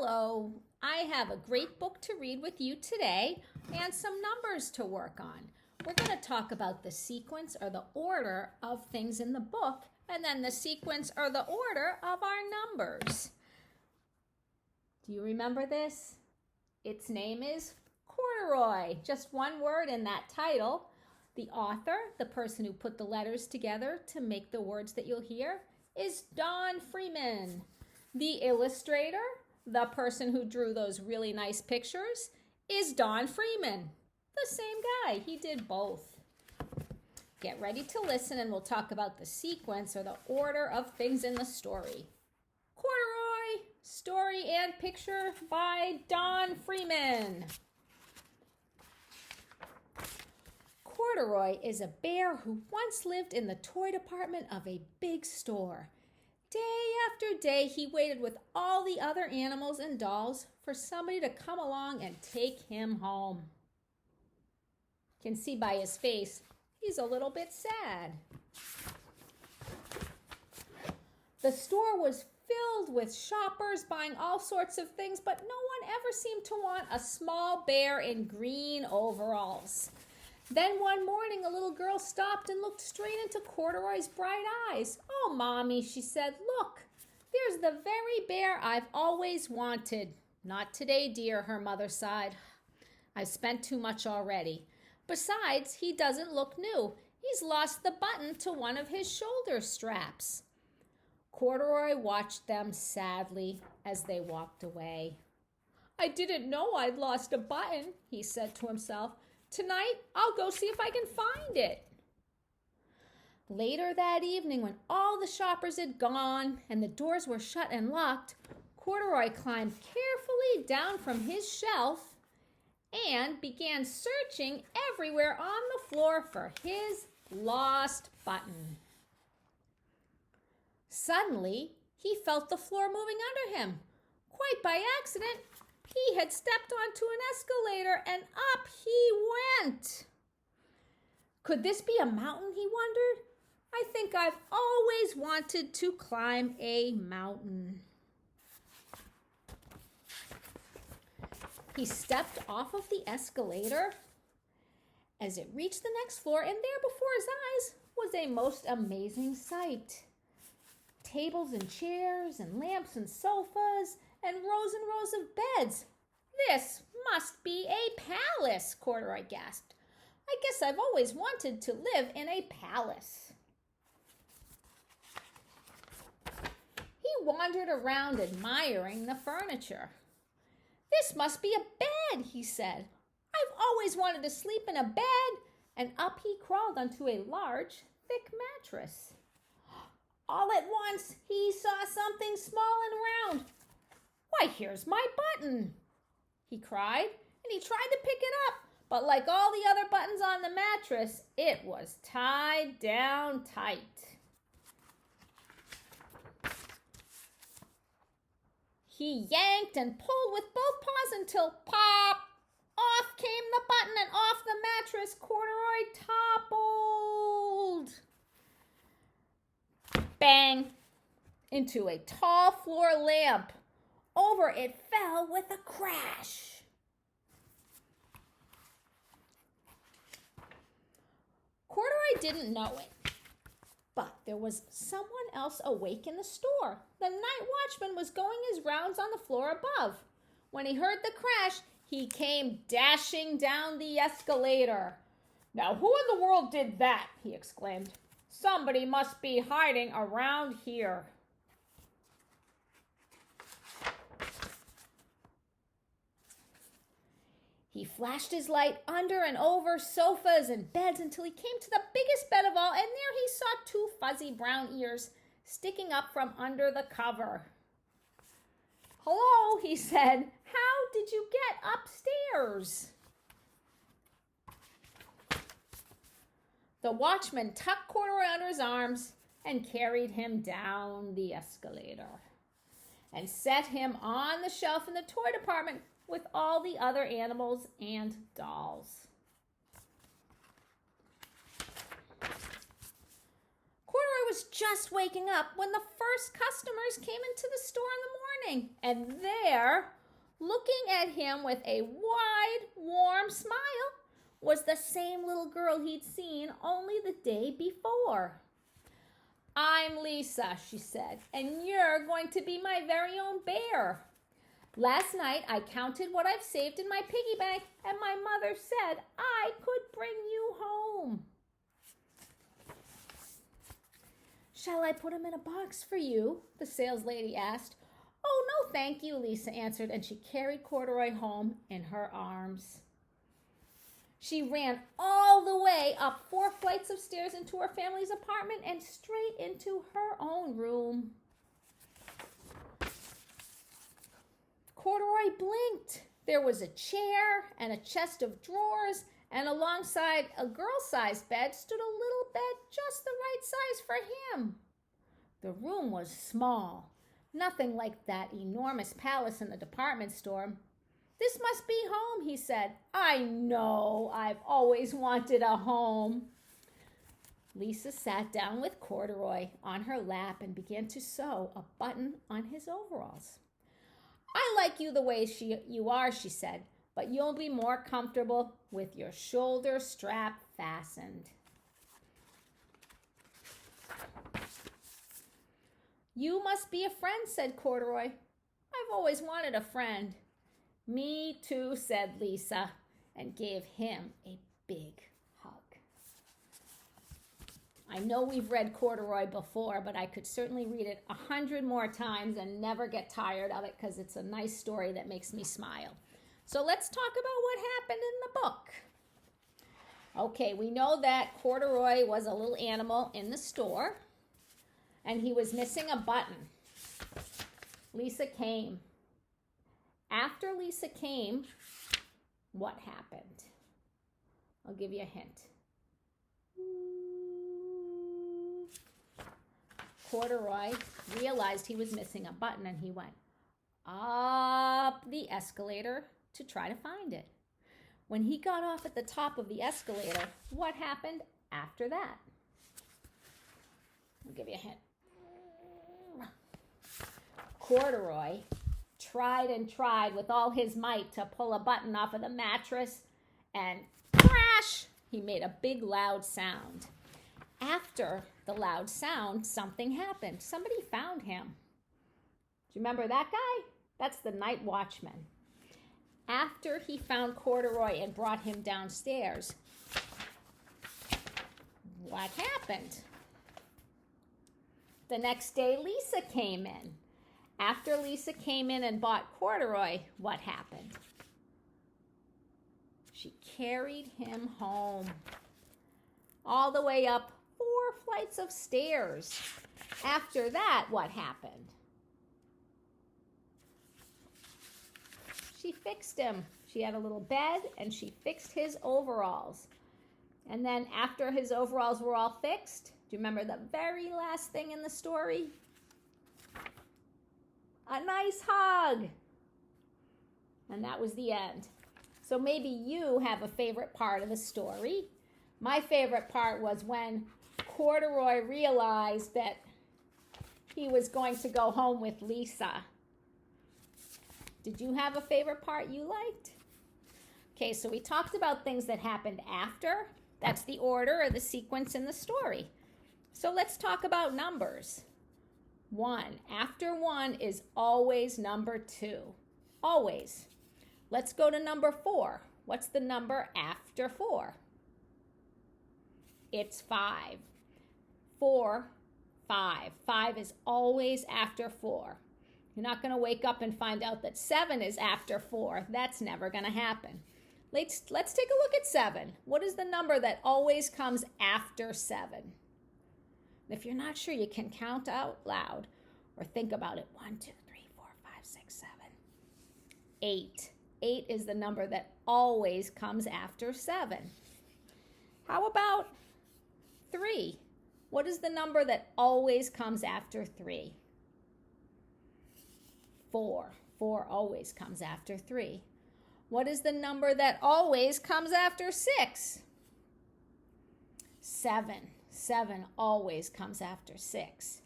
Hello, I have a great book to read with you today and some numbers to work on. We're going to talk about the sequence or the order of things in the book and then the sequence or the order of our numbers. Do you remember this? Its name is Corduroy. Just one word in that title. The author, the person who put the letters together to make the words that you'll hear, is Don Freeman. The illustrator, the person who drew those really nice pictures, is Don Freeman. The same guy. He did both. Get ready to listen and we'll talk about the sequence or the order of things in the story. Corduroy, story and picture by Don Freeman. Corduroy is a bear who once lived in the toy department of a big store. Day after day, he waited with all the other animals and dolls for somebody to come along and take him home. You can see by his face, he's a little bit sad. The store was filled with shoppers buying all sorts of things, but no one ever seemed to want a small bear in green overalls. Then one morning, a little girl stopped and looked straight into Corduroy's bright eyes. "Oh, Mommy," she said, "look, there's the very bear I've always wanted." "Not today, dear," her mother sighed. "I've spent too much already. Besides, he doesn't look new. He's lost the button to one of his shoulder straps." Corduroy watched them sadly as they walked away. "I didn't know I'd lost a button," he said to himself. "Tonight, I'll go see if I can find it." Later that evening, when all the shoppers had gone and the doors were shut and locked, Corduroy climbed carefully down from his shelf and began searching everywhere on the floor for his lost button. Suddenly, he felt the floor moving under him. Quite by accident, he had stepped onto an escalator and up he went. Could this be a mountain, he wondered? I think I've always wanted to climb a mountain. He stepped off of the escalator as it reached the next floor, and there before his eyes was a most amazing sight. Tables and chairs and lamps and sofas and rows of beds. "This must be a palace," Corduroy gasped. "I guess I've always wanted to live in a palace." He wandered around admiring the furniture. "This must be a bed," he said. "I've always wanted to sleep in a bed." And up he crawled onto a large, thick mattress. All at once, he saw something small and round. "Why, here's my button," he cried, and he tried to pick it up, but like all the other buttons on the mattress, it was tied down tight. He yanked and pulled with both paws until pop! Off came the button, and off the mattress Corduroy toppled. Bang! Into a tall floor lamp. Over it fell with a crash. Corduroy didn't know it, but there was someone else awake in the store. The night watchman was going his rounds on the floor above. When he heard the crash, he came dashing down the escalator. "Now, who in the world did that?" he exclaimed. "Somebody must be hiding around here." He flashed his light under and over sofas and beds until he came to the biggest bed of all, and there he saw two fuzzy brown ears sticking up from under the cover. "Hello," he said. "How did you get upstairs?" The watchman tucked Corduroy under his arms and carried him down the escalator and set him on the shelf in the toy department with all the other animals and dolls. Corduroy was just waking up when the first customers came into the store in the morning. And there, looking at him with a wide, warm smile, was the same little girl he'd seen only the day before. "I'm Lisa," she said, "and you're going to be my very own bear. Last night I counted what I've saved in my piggy bank, and my mother said I could bring you home." "Shall I put him in a box for you?" the saleslady asked. "Oh, no, thank you," Lisa answered, and she carried Corduroy home in her arms. She ran all the way up 4 flights of stairs into her family's apartment and straight into her own room. Corduroy blinked. There was a chair and a chest of drawers, and alongside a girl-sized bed stood a little bed just the right size for him. The room was small, nothing like that enormous palace in the department store. "This must be home," he said. "I know, I've always wanted a home." Lisa sat down with Corduroy on her lap and began to sew a button on his overalls. "I like you the way you are," she said, "but you'll be more comfortable with your shoulder strap fastened." "You must be a friend," said Corduroy. "I've always wanted a friend." "Me too," said Lisa, and gave him a big hug. I know we've read Corduroy before, but I could certainly read it 100 more times and never get tired of it because it's a nice story that makes me smile. So let's talk about what happened in the book. Okay, we know that Corduroy was a little animal in the store, and he was missing a button. Lisa came. After Lisa came, what happened? I'll give you a hint. Corduroy realized he was missing a button, and he went up the escalator to try to find it. When he got off at the top of the escalator, what happened after that? I'll give you a hint. Corduroy tried and tried with all his might to pull a button off of the mattress, and crash! He made a big loud sound. After the loud sound, something happened. Somebody found him. Do you remember that guy? That's the night watchman. After he found Corduroy and brought him downstairs, what happened? The next day, Lisa came in. After Lisa came in and bought Corduroy, what happened? She carried him home all the way up 4 flights of stairs. After that, what happened? She fixed him. She had a little bed, and she fixed his overalls. And then after his overalls were all fixed, do you remember the very last thing in the story? A nice hug. And that was the end. So maybe you have a favorite part of the story. My favorite part was when Corduroy realized that he was going to go home with Lisa. Did you have a favorite part you liked? Okay, so we talked about things that happened after. That's the order or the sequence in the story. So let's talk about numbers. 1. After 1 is always number 2. Always. Let's go to number 4. What's the number after 4? It's 5. 4, 5. 5 is always after 4. You're not going to wake up and find out that 7 is after 4. That's never going to happen. Let's take a look at 7. What is the number that always comes after 7? If you're not sure, you can count out loud or think about it. 1, 2, 3, 4, 5, 6, 7. 8. 8 is the number that always comes after 7. How about 3? What is the number that always comes after 3? 4. 4 always comes after 3. What is the number that always comes after 6? 7. 7 always comes after 6.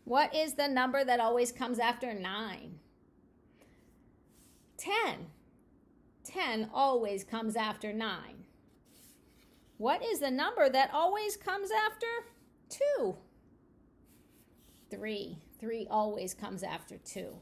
What is the number that always comes after 9? 10. 10 always comes after 9. What is the number that always comes after 2? 3. 3 always comes after 2.